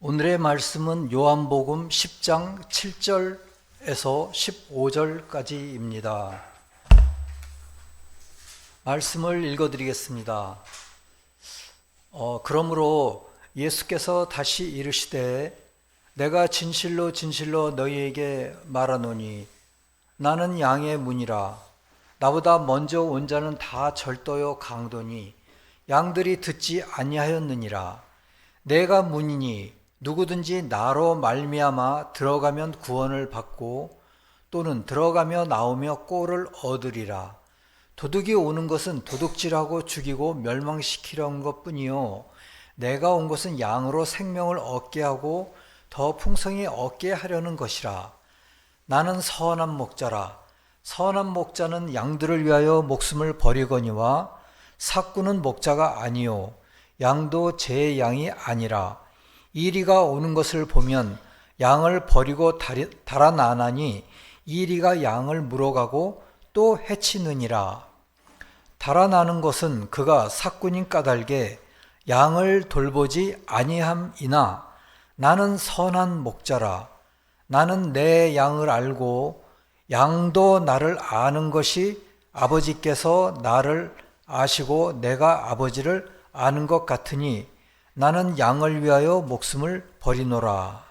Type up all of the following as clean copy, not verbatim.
오늘의 말씀은 요한복음 10장 7절에서 15절까지입니다. 말씀을 읽어드리겠습니다. 그러므로 예수께서 다시 이르시되 내가 진실로 진실로 너희에게 말하노니 나는 양의 문이라. 나보다 먼저 온 자는 다 절도요 강도니 양들이 듣지 아니하였느니라. 내가 문이니 누구든지 나로 말미암아 들어가면 구원을 받고 또는 들어가며 나오며 꼴을 얻으리라. 도둑이 오는 것은 도둑질하고 죽이고 멸망시키려는 것뿐이요 내가 온 것은 양으로 생명을 얻게 하고 더 풍성히 얻게 하려는 것이라. 나는 선한 목자라. 선한 목자는 양들을 위하여 목숨을 버리거니와 삭구는 목자가 아니요 양도 제 양이 아니라. 이리가 오는 것을 보면 양을 버리고 달아나나니 이리가 양을 물어가고 또 해치느니라. 달아나는 것은 그가 삭군인 까닭에 양을 돌보지 아니함이나 나는 선한 목자라. 나는 내 양을 알고 양도 나를 아는 것이 아버지께서 나를 아시고 내가 아버지를 아는 것 같으니 나는 양을 위하여 목숨을 버리노라.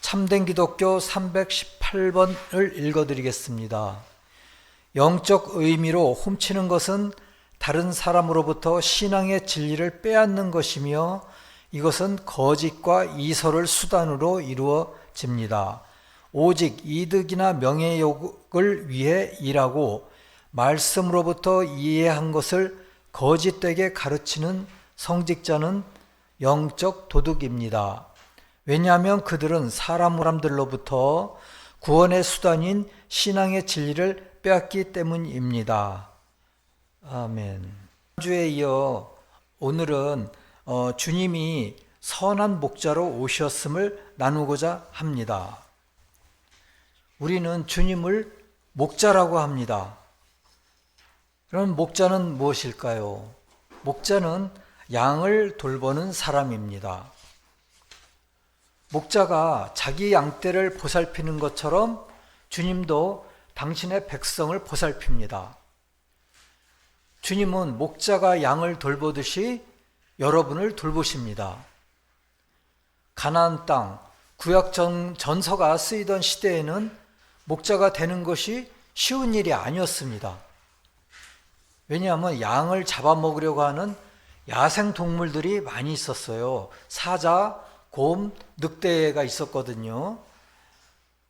참된 기독교 318번을 읽어드리겠습니다. 영적 의미로 훔치는 것은 다른 사람으로부터 신앙의 진리를 빼앗는 것이며 이것은 거짓과 이설을 수단으로 이루어집니다. 오직 이득이나 명예욕을 위해 일하고 말씀으로부터 이해한 것을 거짓되게 가르치는 성직자는 영적 도둑입니다. 왜냐하면 그들은 사람들로부터 구원의 수단인 신앙의 진리를 빼앗기 때문입니다. 아멘. 주에 이어 오늘은 주님이 선한 목자로 오셨음을 나누고자 합니다. 우리는 주님을 목자라고 합니다. 그럼 목자는 무엇일까요? 목자는 양을 돌보는 사람입니다. 목자가 자기 양떼를 보살피는 것처럼 주님도 당신의 백성을 보살핍니다. 주님은 목자가 양을 돌보듯이 여러분을 돌보십니다. 가나안 땅, 구약 전서가 쓰이던 시대에는 목자가 되는 것이 쉬운 일이 아니었습니다. 왜냐하면 양을 잡아먹으려고 하는 야생 동물들이 많이 있었어요. 사자, 곰, 늑대가 있었거든요.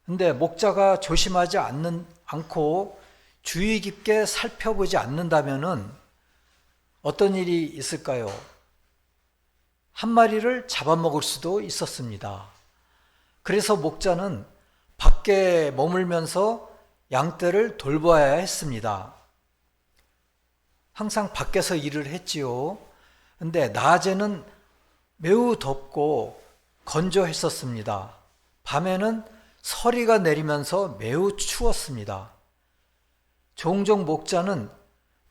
근데 목자가 조심하지 않고 주의 깊게 살펴보지 않는다면은 어떤 일이 있을까요? 한 마리를 잡아먹을 수도 있었습니다. 그래서 목자는 밖에 머물면서 양떼를 돌봐야 했습니다. 항상 밖에서 일을 했지요. 근데 낮에는 매우 덥고 건조했었습니다. 밤에는 서리가 내리면서 매우 추웠습니다. 종종 목자는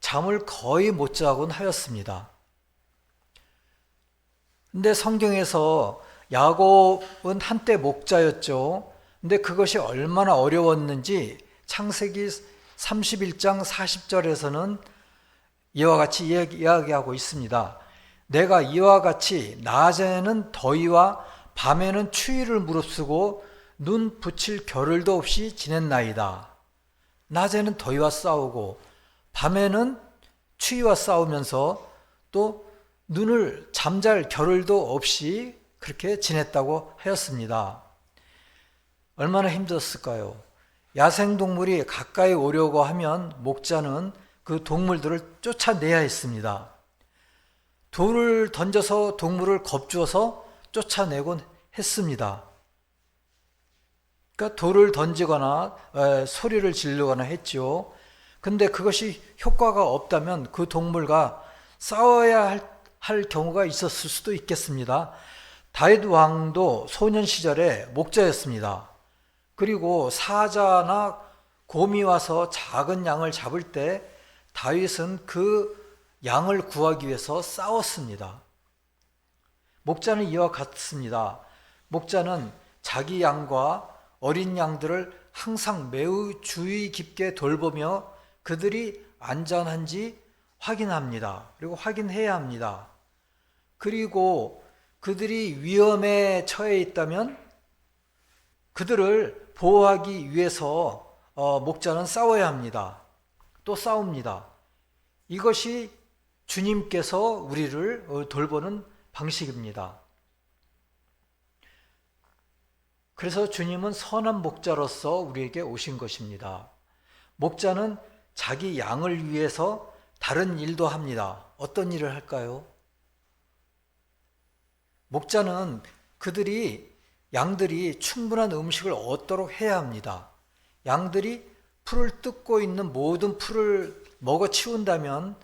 잠을 거의 못 자곤 하였습니다. 근데 성경에서 야곱은 한때 목자였죠. 근데 그것이 얼마나 어려웠는지 창세기 31장 40절에서는 이와 같이 이야기하고 있습니다. 내가 이와 같이 낮에는 더위와 밤에는 추위를 무릅쓰고 눈 붙일 겨를도 없이 지냈나이다. 낮에는 더위와 싸우고 밤에는 추위와 싸우면서 또 눈을 잠잘 겨를도 없이 그렇게 지냈다고 하였습니다. 얼마나 힘들었을까요? 야생동물이 가까이 오려고 하면 목자는 그 동물들을 쫓아내야 했습니다. 돌을 던져서 동물을 겁주어서 쫓아내곤 했습니다. 그러니까 돌을 던지거나 소리를 지르거나 했죠. 근데 그것이 효과가 없다면 그 동물과 싸워야 할 경우가 있었을 수도 있겠습니다. 다윗 왕도 소년 시절에 목자였습니다. 그리고 사자나 곰이 와서 작은 양을 잡을 때 다윗은 그 양을 구하기 위해서 싸웠습니다. 목자는 이와 같습니다. 목자는 자기 양과 어린 양들을 항상 매우 주의 깊게 돌보며 그들이 안전한지 확인합니다. 그리고 확인해야 합니다. 그리고 그들이 위험에 처해 있다면 그들을 보호하기 위해서 목자는 싸워야 합니다. 또 싸웁니다. 이것이 주님께서 우리를 돌보는 방식입니다. 그래서 주님은 선한 목자로서 우리에게 오신 것입니다. 목자는 자기 양을 위해서 다른 일도 합니다. 어떤 일을 할까요? 목자는 양들이 충분한 음식을 얻도록 해야 합니다. 양들이 풀을 뜯고 있는 모든 풀을 먹어 치운다면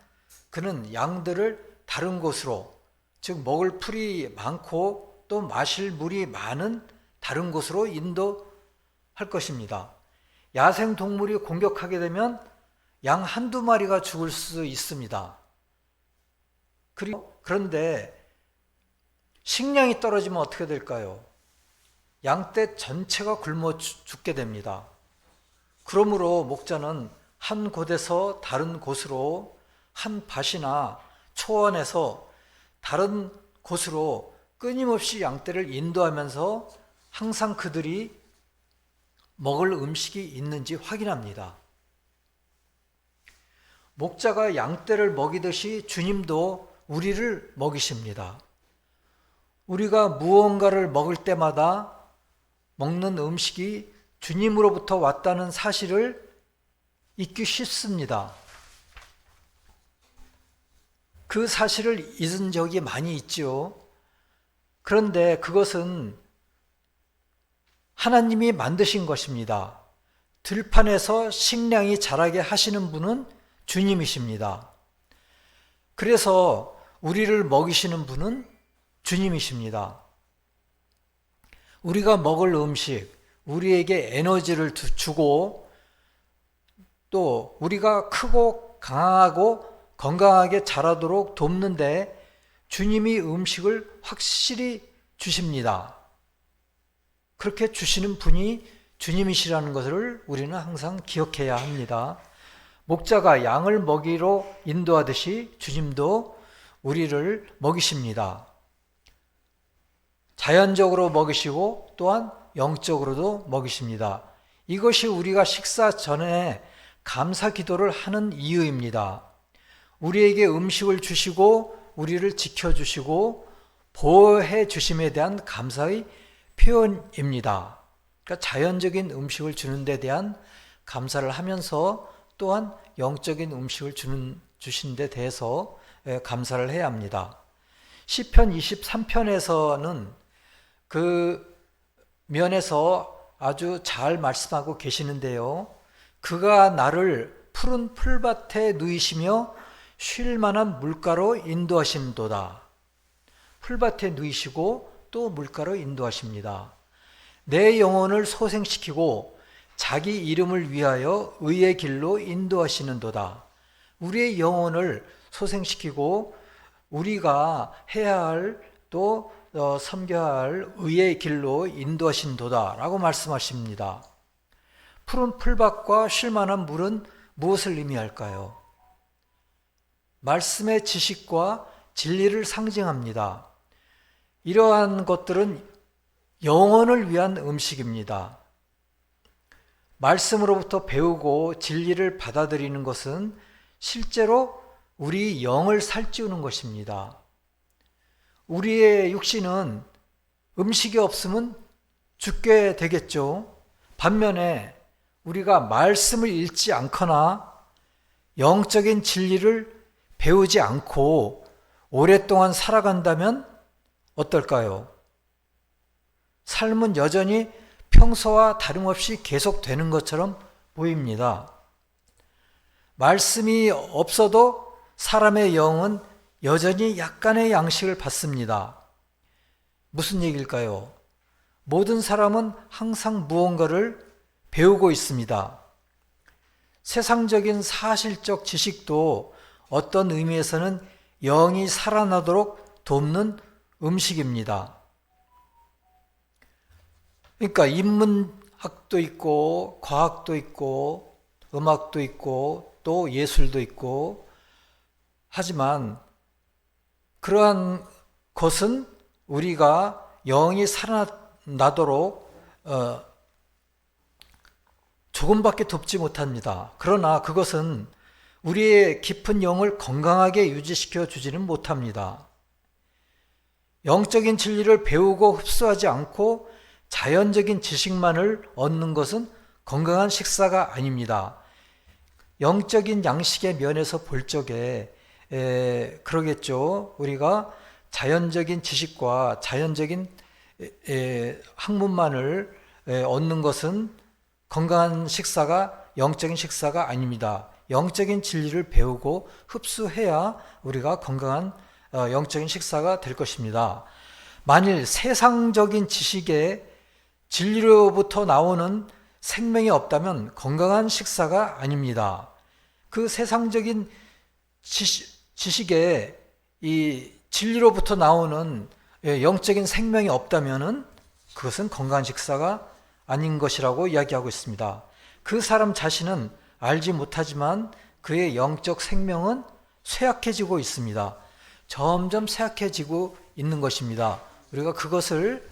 그는 양들을 다른 곳으로, 즉 먹을 풀이 많고 또 마실 물이 많은 다른 곳으로 인도할 것입니다. 야생 동물이 공격하게 되면 양 한두 마리가 죽을 수 있습니다. 그런데 식량이 떨어지면 어떻게 될까요? 양떼 전체가 굶어 죽게 됩니다. 그러므로 목자는 한 곳에서 다른 곳으로, 한 밭이나 초원에서 다른 곳으로 끊임없이 양떼를 인도하면서 항상 그들이 먹을 음식이 있는지 확인합니다. 목자가 양떼를 먹이듯이 주님도 우리를 먹이십니다. 우리가 무언가를 먹을 때마다 먹는 음식이 주님으로부터 왔다는 사실을 잊기 쉽습니다. 그 사실을 잊은 적이 많이 있죠. 그런데 그것은 하나님이 만드신 것입니다. 들판에서 식량이 자라게 하시는 분은 주님이십니다. 그래서 우리를 먹이시는 분은 주님이십니다. 우리가 먹을 음식, 우리에게 에너지를 주고 또 우리가 크고 강하고 건강하게 자라도록 돕는데 주님이 음식을 확실히 주십니다. 그렇게 주시는 분이 주님이시라는 것을 우리는 항상 기억해야 합니다. 목자가 양을 먹이로 인도하듯이 주님도 우리를 먹이십니다. 자연적으로 먹이시고 또한 영적으로도 먹이십니다. 이것이 우리가 식사 전에 감사 기도를 하는 이유입니다. 우리에게 음식을 주시고 우리를 지켜주시고 보호해 주심에 대한 감사의 표현입니다. 그러니까 자연적인 음식을 주는 데 대한 감사를 하면서 또한 영적인 음식을 주신 데 대해서 감사를 해야 합니다. 시편 23편에서는 그 면에서 아주 잘 말씀하고 계시는데요. 그가 나를 푸른 풀밭에 누이시며 쉴 만한 물가로 인도하신도다. 풀밭에 누이시고 또 물가로 인도하십니다. 내 영혼을 소생시키고 자기 이름을 위하여 의의 길로 인도하시는도다. 우리의 영혼을 소생시키고 우리가 해야 할 또 섬겨야 할 의의 길로 인도하신도다 라고 말씀하십니다. 푸른 풀밭과 쉴만한 물은 무엇을 의미할까요? 말씀의 지식과 진리를 상징합니다. 이러한 것들은 영혼을 위한 음식입니다. 말씀으로부터 배우고 진리를 받아들이는 것은 실제로 우리 영을 살찌우는 것입니다. 우리의 육신은 음식이 없으면 죽게 되겠죠. 반면에 우리가 말씀을 읽지 않거나 영적인 진리를 배우지 않고 오랫동안 살아간다면 어떨까요? 삶은 여전히 평소와 다름없이 계속되는 것처럼 보입니다. 말씀이 없어도 사람의 영은 여전히 약간의 양식을 받습니다. 무슨 얘기일까요? 모든 사람은 항상 무언가를 배우고 있습니다. 세상적인 사실적 지식도 어떤 의미에서는 영이 살아나도록 돕는 음식입니다. 그러니까 인문학도 있고 과학도 있고 음악도 있고 또 예술도 있고, 하지만 그러한 것은 우리가 영이 살아나도록 조금밖에 돕지 못합니다. 그러나 그것은 우리의 깊은 영을 건강하게 유지시켜 주지는 못합니다. 영적인 진리를 배우고 흡수하지 않고 자연적인 지식만을 얻는 것은 건강한 식사가 아닙니다. 영적인 양식의 면에서 볼 적에 그러겠죠. 우리가 자연적인 지식과 자연적인 학문만을 얻는 것은 건강한 식사가, 영적인 식사가 아닙니다. 영적인 진리를 배우고 흡수해야 우리가 건강한 영적인 식사가 될 것입니다. 만일 세상적인 지식에 진리로부터 나오는 생명이 없다면 건강한 식사가 아닙니다. 그 세상적인 지식에 이 진리로부터 나오는 영적인 생명이 없다면 그것은 건강한 식사가 아닌 것이라고 이야기하고 있습니다. 그 사람 자신은 알지 못하지만 그의 영적 생명은 쇠약해지고 있습니다. 점점 쇠약해지고 있는 것입니다. 우리가 그것을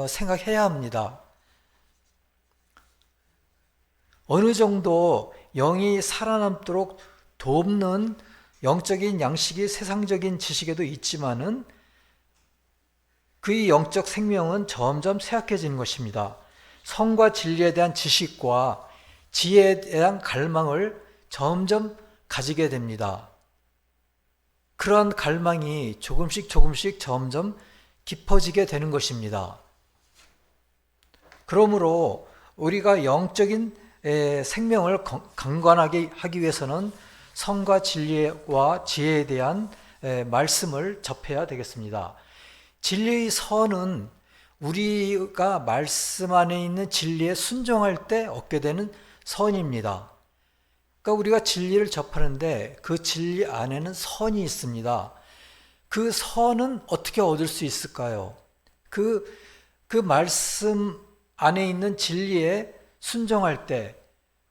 생각해야 합니다. 어느 정도 영이 살아남도록 돕는 영적인 양식이 세상적인 지식에도 있지만은 그의 영적 생명은 점점 쇠약해지는 것입니다. 성과 진리에 대한 지식과 지혜에 대한 갈망을 점점 가지게 됩니다. 그러한 갈망이 조금씩 점점 깊어지게 되는 것입니다. 그러므로 우리가 영적인 생명을 강건하게 하기 위해서는 성과 진리와 지혜에 대한 말씀을 접해야 되겠습니다. 진리의 선은 우리가 말씀 안에 있는 진리에 순종할 때 얻게 되는 선입니다. 그러니까 우리가 진리를 접하는데 그 진리 안에는 선이 있습니다. 그 선은 어떻게 얻을 수 있을까요? 그 말씀 안에 있는 진리에 순종할 때,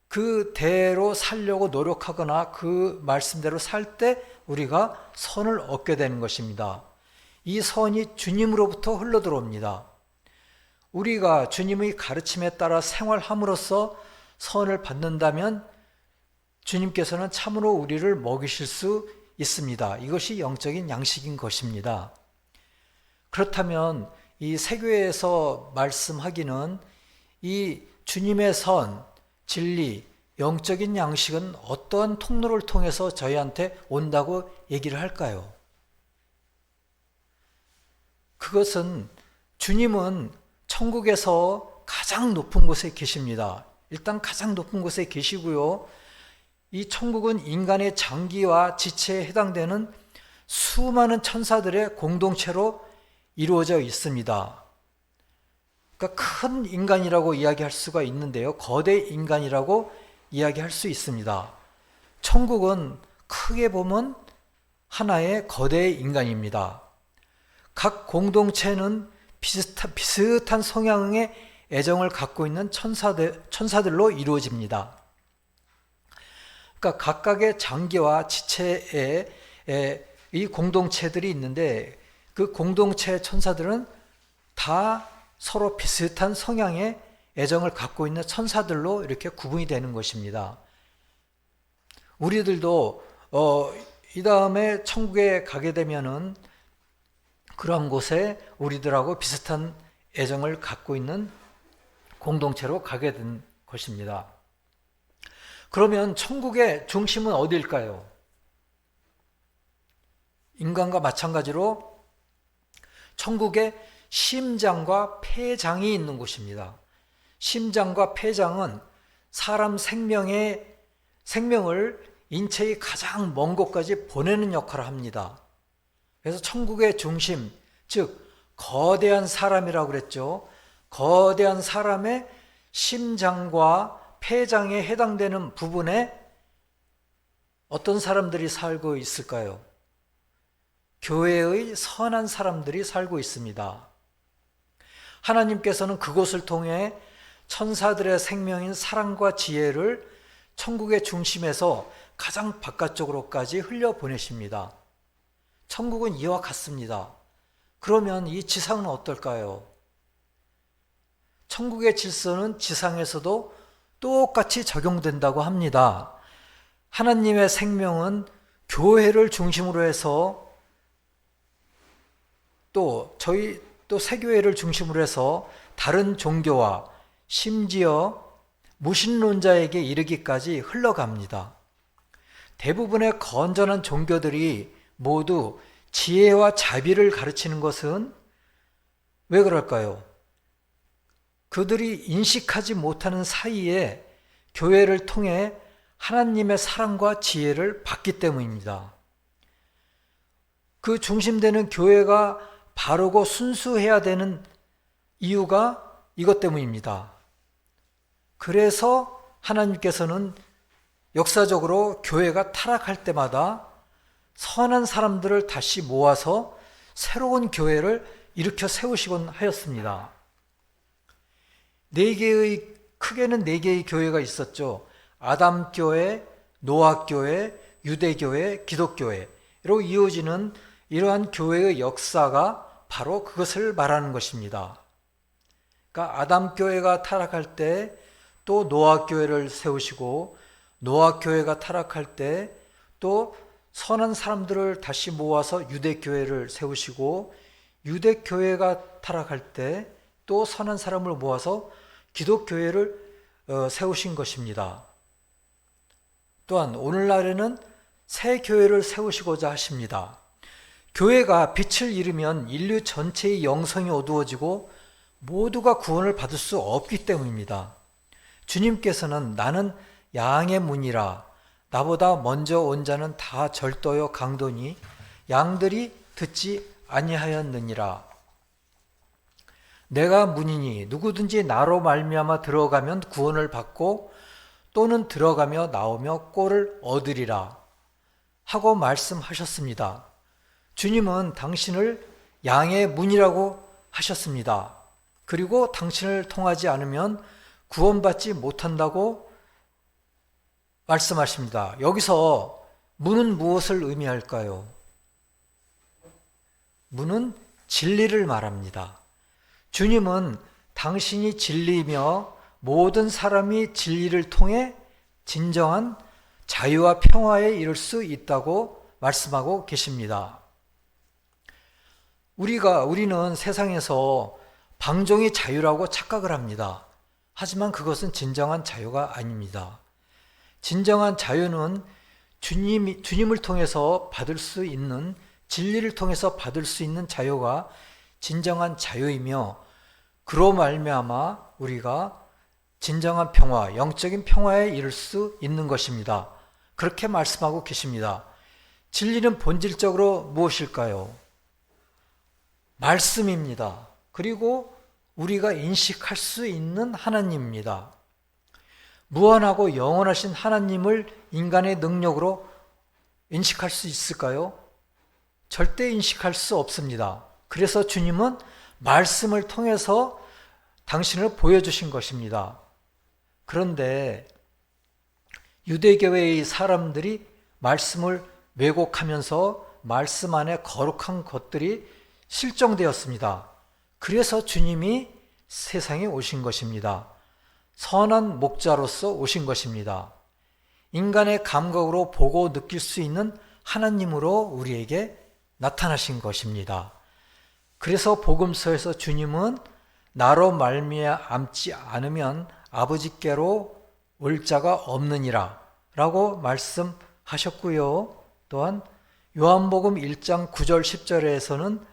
그대로 살려고 노력하거나 그 말씀대로 살 때 우리가 선을 얻게 되는 것입니다. 이 선이 주님으로부터 흘러들어옵니다. 우리가 주님의 가르침에 따라 생활함으로써 선을 받는다면 주님께서는 참으로 우리를 먹이실 수 있습니다. 이것이 영적인 양식인 것입니다. 그렇다면 이 세교에서 말씀하기는 이 주님의 선, 진리, 영적인 양식은 어떠한 통로를 통해서 저희한테 온다고 얘기를 할까요? 그것은 주님은 천국에서 가장 높은 곳에 계십니다. 일단 가장 높은 곳에 계시고요. 이 천국은 인간의 장기와 지체에 해당되는 수많은 천사들의 공동체로 이루어져 있습니다. 그러니까 큰 인간이라고 이야기할 수가 있는데요. 거대 인간이라고 이야기할 수 있습니다. 천국은 크게 보면 하나의 거대 인간입니다. 각 공동체는 비슷한 성향의 애정을 갖고 있는 천사들로 이루어집니다. 그러니까 각각의 장기와 지체에 이 공동체들이 있는데 그 공동체 천사들은 다 서로 비슷한 성향의 애정을 갖고 있는 천사들로 이렇게 구분이 되는 것입니다. 우리들도 이 다음에 천국에 가게 되면은 그런 곳에 우리들하고 비슷한 애정을 갖고 있는 공동체로 가게 된 것입니다. 그러면 천국의 중심은 어디일까요? 인간과 마찬가지로 천국의 심장과 폐장이 있는 곳입니다. 심장과 폐장은 사람 생명을 인체의 가장 먼 곳까지 보내는 역할을 합니다. 그래서 천국의 중심, 즉 거대한 사람이라고 그랬죠. 거대한 사람의 심장과 폐장에 해당되는 부분에 어떤 사람들이 살고 있을까요? 교회의 선한 사람들이 살고 있습니다. 하나님께서는 그곳을 통해 천사들의 생명인 사랑과 지혜를 천국의 중심에서 가장 바깥쪽으로까지 흘려보내십니다. 천국은 이와 같습니다. 그러면 이 지상은 어떨까요? 천국의 질서는 지상에서도 똑같이 적용된다고 합니다. 하나님의 생명은 교회를 중심으로 해서 또 세교회를 중심으로 해서 다른 종교와 심지어 무신론자에게 이르기까지 흘러갑니다. 대부분의 건전한 종교들이 모두 지혜와 자비를 가르치는 것은 왜 그럴까요? 그들이 인식하지 못하는 사이에 교회를 통해 하나님의 사랑과 지혜를 받기 때문입니다. 그 중심되는 교회가 바르고 순수해야 되는 이유가 이것 때문입니다. 그래서 하나님께서는 역사적으로 교회가 타락할 때마다 선한 사람들을 다시 모아서 새로운 교회를 일으켜 세우시곤 하였습니다. 크게는 네 개의 교회가 있었죠. 아담교회, 노아교회, 유대교회, 기독교회로 이어지는 이러한 교회의 역사가 바로 그것을 말하는 것입니다. 그러니까 아담교회가 타락할 때 또 노아교회를 세우시고, 노아교회가 타락할 때 또 선한 사람들을 다시 모아서 유대교회를 세우시고, 유대교회가 타락할 때 또 선한 사람을 모아서 기독교회를 세우신 것입니다. 또한 오늘날에는 새 교회를 세우시고자 하십니다. 교회가 빛을 잃으면 인류 전체의 영성이 어두워지고 모두가 구원을 받을 수 없기 때문입니다. 주님께서는 나는 양의 문이라, 나보다 먼저 온 자는 다 절도요 강도니 양들이 듣지 아니하였느니라. 내가 문이니 누구든지 나로 말미암아 들어가면 구원을 받고 또는 들어가며 나오며 꼴을 얻으리라 하고 말씀하셨습니다. 주님은 당신을 양의 문이라고 하셨습니다. 그리고 당신을 통하지 않으면 구원받지 못한다고 말씀하십니다. 여기서 문은 무엇을 의미할까요? 문은 진리를 말합니다. 주님은 당신이 진리이며 모든 사람이 진리를 통해 진정한 자유와 평화에 이를 수 있다고 말씀하고 계십니다. 우리는 세상에서 방종이 자유라고 착각을 합니다. 하지만 그것은 진정한 자유가 아닙니다. 진정한 자유는 주님을 통해서 받을 수 있는, 진리를 통해서 받을 수 있는 자유가 진정한 자유이며, 그로 말미암아 우리가 진정한 평화, 영적인 평화에 이를 수 있는 것입니다. 그렇게 말씀하고 계십니다. 진리는 본질적으로 무엇일까요? 말씀입니다. 그리고 우리가 인식할 수 있는 하나님입니다. 무한하고 영원하신 하나님을 인간의 능력으로 인식할 수 있을까요? 절대 인식할 수 없습니다. 그래서 주님은 말씀을 통해서 당신을 보여주신 것입니다. 그런데 유대교회의 사람들이 말씀을 왜곡하면서 말씀 안에 거룩한 것들이 실종되었습니다. 그래서 주님이 세상에 오신 것입니다. 선한 목자로서 오신 것입니다. 인간의 감각으로 보고 느낄 수 있는 하나님으로 우리에게 나타나신 것입니다. 그래서 복음서에서 주님은 나로 말미암지 않으면 아버지께로 올 자가 없느니라 라고 말씀하셨고요. 또한 요한복음 1장 9절 10절에서는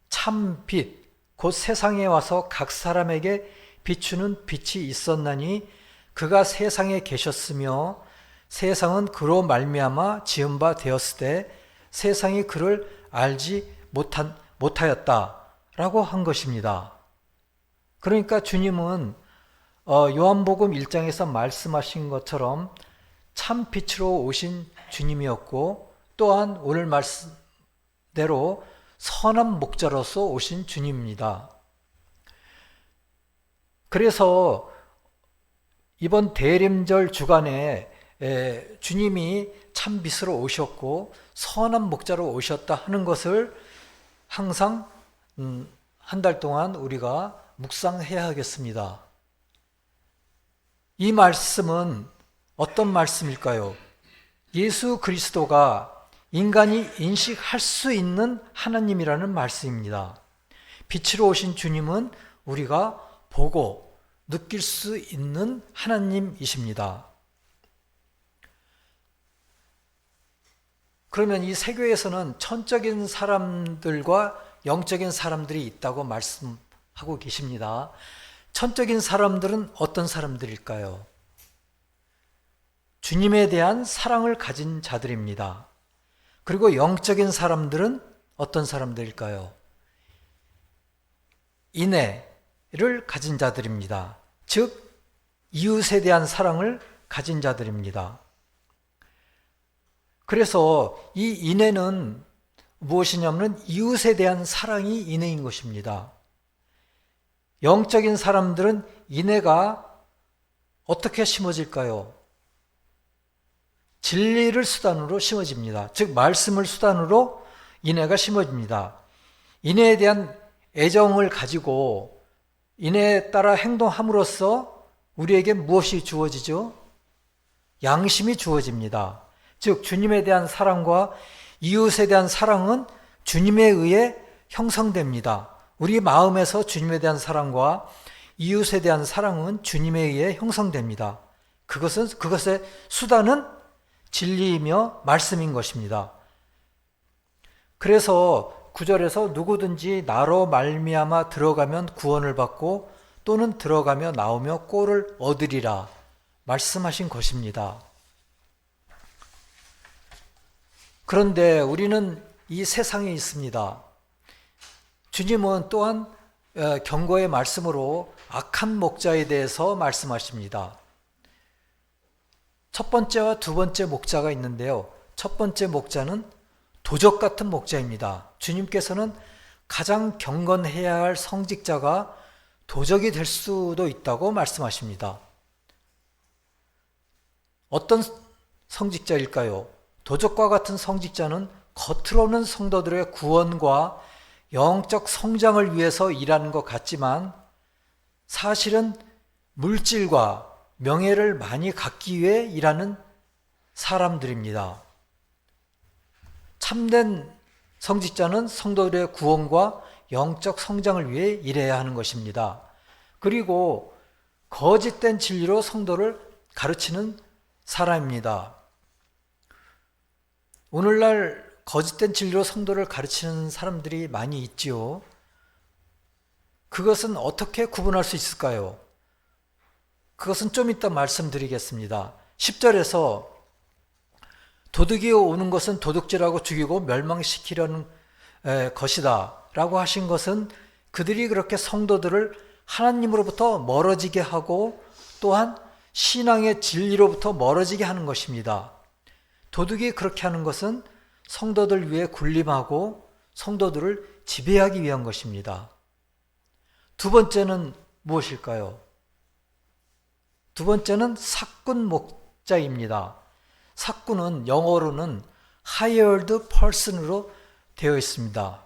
참 빛, 곧 세상에 와서 각 사람에게 비추는 빛이 있었나니 그가 세상에 계셨으며 세상은 그로 말미암아 지은 바 되었을 때 세상이 그를 알지 못하였다라고 한 것입니다. 그러니까 주님은 요한복음 1장에서 말씀하신 것처럼 참 빛으로 오신 주님이었고, 또한 오늘 말씀된 대로 선한 목자로서 오신 주님입니다. 그래서 이번 대림절 주간에 주님이 참 빛으로 오셨고 선한 목자로 오셨다 하는 것을 항상 한 달 동안 우리가 묵상해야 하겠습니다. 이 말씀은 어떤 말씀일까요? 예수 그리스도가 인간이 인식할 수 있는 하나님이라는 말씀입니다. 빛으로 오신 주님은 우리가 보고 느낄 수 있는 하나님이십니다. 그러면 이 세교에서는 천적인 사람들과 영적인 사람들이 있다고 말씀하고 계십니다. 천적인 사람들은 어떤 사람들일까요? 주님에 대한 사랑을 가진 자들입니다. 그리고 영적인 사람들은 어떤 사람들일까요? 인애를 가진 자들입니다. 즉 이웃에 대한 사랑을 가진 자들입니다. 그래서 이 인애는 무엇이냐면 이웃에 대한 사랑이 인애인 것입니다. 영적인 사람들은 인애가 어떻게 심어질까요? 진리를 수단으로 심어집니다. 즉 말씀을 수단으로 인애가 심어집니다. 인애에 대한 애정을 가지고 인애에 따라 행동함으로써 우리에게 무엇이 주어지죠? 양심이 주어집니다. 즉 주님에 대한 사랑과 이웃에 대한 사랑은 주님에 의해 형성됩니다. 우리 마음에서 주님에 대한 사랑과 이웃에 대한 사랑은 주님에 의해 형성됩니다. 그것의 수단은 진리이며 말씀인 것입니다. 그래서 9절에서 누구든지 나로 말미암아 들어가면 구원을 받고 또는 들어가며 나오며 꼴을 얻으리라 말씀하신 것입니다. 그런데 우리는 이 세상에 있습니다. 주님은 또한 경고의 말씀으로 악한 목자에 대해서 말씀하십니다. 첫 번째와 두 번째 목자가 있는데요. 첫 번째 목자는 도적 같은 목자입니다. 주님께서는 가장 경건해야 할 성직자가 도적이 될 수도 있다고 말씀하십니다. 어떤 성직자일까요? 도적과 같은 성직자는 겉으로는 성도들의 구원과 영적 성장을 위해서 일하는 것 같지만 사실은 물질과 명예를 많이 갖기 위해 일하는 사람들입니다. 참된 성직자는 성도들의 구원과 영적 성장을 위해 일해야 하는 것입니다. 그리고 거짓된 진리로 성도를 가르치는 사람입니다. 오늘날 거짓된 진리로 성도를 가르치는 사람들이 많이 있지요. 그것은 어떻게 구분할 수 있을까요? 그것은 좀 이따 말씀드리겠습니다. 10절에서 도둑이 오는 것은 도둑질하고 죽이고 멸망시키려는 것이다 라고 하신 것은 그들이 그렇게 성도들을 하나님으로부터 멀어지게 하고 또한 신앙의 진리로부터 멀어지게 하는 것입니다. 도둑이 그렇게 하는 것은 성도들 위해 군림하고 성도들을 지배하기 위한 것입니다. 두 번째는 무엇일까요? 두 번째는 사꾼 목자입니다. 사꾼은 영어로는 hired person으로 되어 있습니다.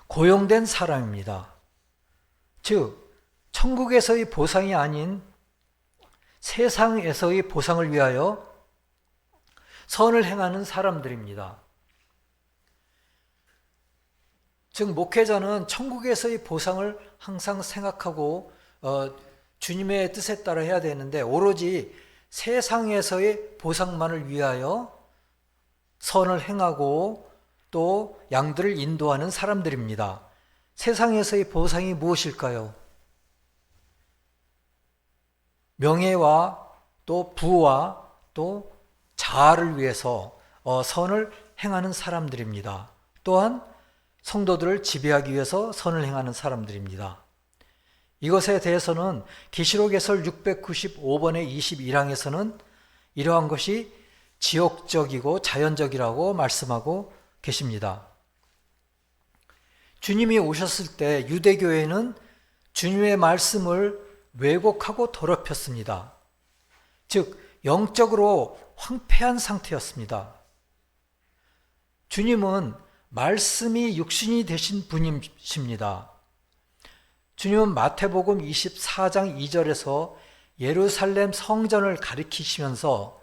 고용된 사람입니다. 즉 천국에서의 보상이 아닌 세상에서의 보상을 위하여 선을 행하는 사람들입니다. 즉 목회자는 천국에서의 보상을 항상 생각하고 주님의 뜻에 따라 해야 되는데 오로지 세상에서의 보상만을 위하여 선을 행하고 또 양들을 인도하는 사람들입니다. 세상에서의 보상이 무엇일까요? 명예와 또 부와 또 자아를 위해서 선을 행하는 사람들입니다. 또한 성도들을 지배하기 위해서 선을 행하는 사람들입니다. 이것에 대해서는 계시록에서 695번의 21항에서는 이러한 것이 지역적이고 자연적이라고 말씀하고 계십니다. 주님이 오셨을 때 유대교회는 주님의 말씀을 왜곡하고 더럽혔습니다. 즉 영적으로 황폐한 상태였습니다. 주님은 말씀이 육신이 되신 분이십니다. 주님은 마태복음 24장 2절에서 예루살렘 성전을 가리키시면서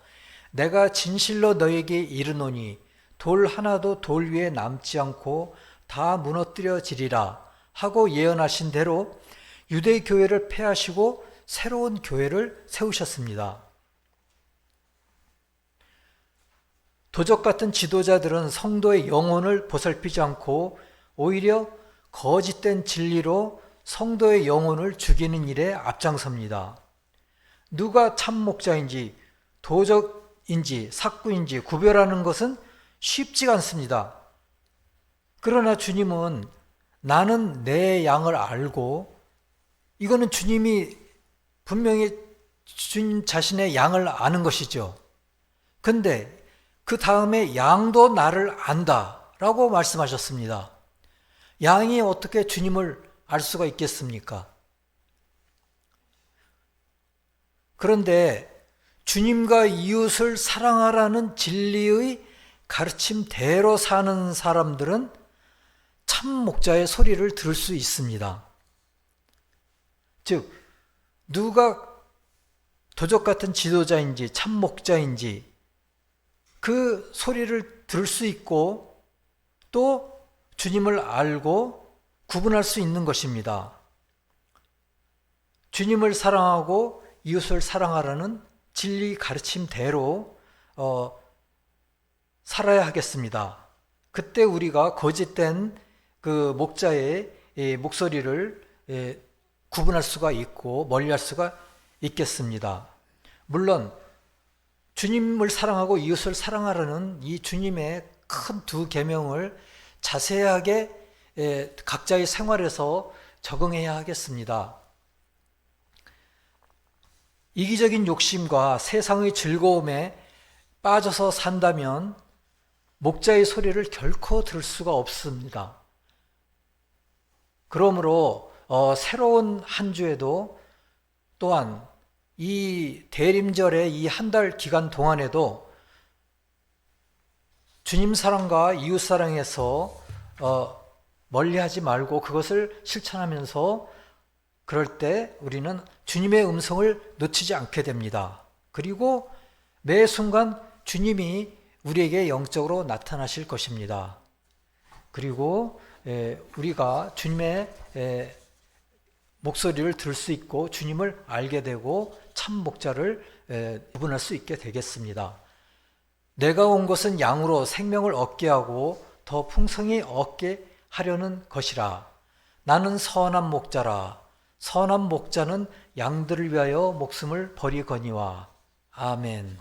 내가 진실로 너에게 이르노니 돌 하나도 돌 위에 남지 않고 다 무너뜨려지리라 하고 예언하신 대로 유대 교회를 폐하시고 새로운 교회를 세우셨습니다. 도적 같은 지도자들은 성도의 영혼을 보살피지 않고 오히려 거짓된 진리로 성도의 영혼을 죽이는 일에 앞장섭니다. 누가 참 목자인지 도적인지 삭구인지 구별하는 것은 쉽지가 않습니다. 그러나 주님은 나는 내 양을 알고, 이거는 주님이 분명히 주님 자신의 양을 아는 것이죠. 근데 그 다음에 양도 나를 안다 라고 말씀하셨습니다. 양이 어떻게 주님을 알 수가 있겠습니까? 그런데 주님과 이웃을 사랑하라는 진리의 가르침대로 사는 사람들은 참 목자의 소리를 들을 수 있습니다. 즉 누가 도적 같은 지도자인지 참 목자인지 그 소리를 들을 수 있고 또 주님을 알고 구분할 수 있는 것입니다. 주님을 사랑하고 이웃을 사랑하라는 진리 가르침대로 살아야 하겠습니다. 그때 우리가 거짓된 그 목자의 목소리를 구분할 수가 있고 멀리할 수가 있겠습니다. 물론 주님을 사랑하고 이웃을 사랑하라는 이 주님의 큰 두 계명을 자세하게 각자의 생활에서 적응해야 하겠습니다. 이기적인 욕심과 세상의 즐거움에 빠져서 산다면 목자의 소리를 결코 들을 수가 없습니다. 그러므로 새로운 한 주에도 또한 이 대림절의 이 한 달 기간 동안에도 주님 사랑과 이웃 사랑에서 멀리하지 말고 그것을 실천하면서 그럴 때 우리는 주님의 음성을 놓치지 않게 됩니다. 그리고 매 순간 주님이 우리에게 영적으로 나타나실 것입니다. 그리고 우리가 주님의 목소리를 들을 수 있고 주님을 알게 되고 참 목자를 구분할 수 있게 되겠습니다. 내가 온 것은 양으로 생명을 얻게 하고 더 풍성히 얻게 하려는 것이라. 나는 선한 목자라. 선한 목자는 양들을 위하여 목숨을 버리거니와. 아멘.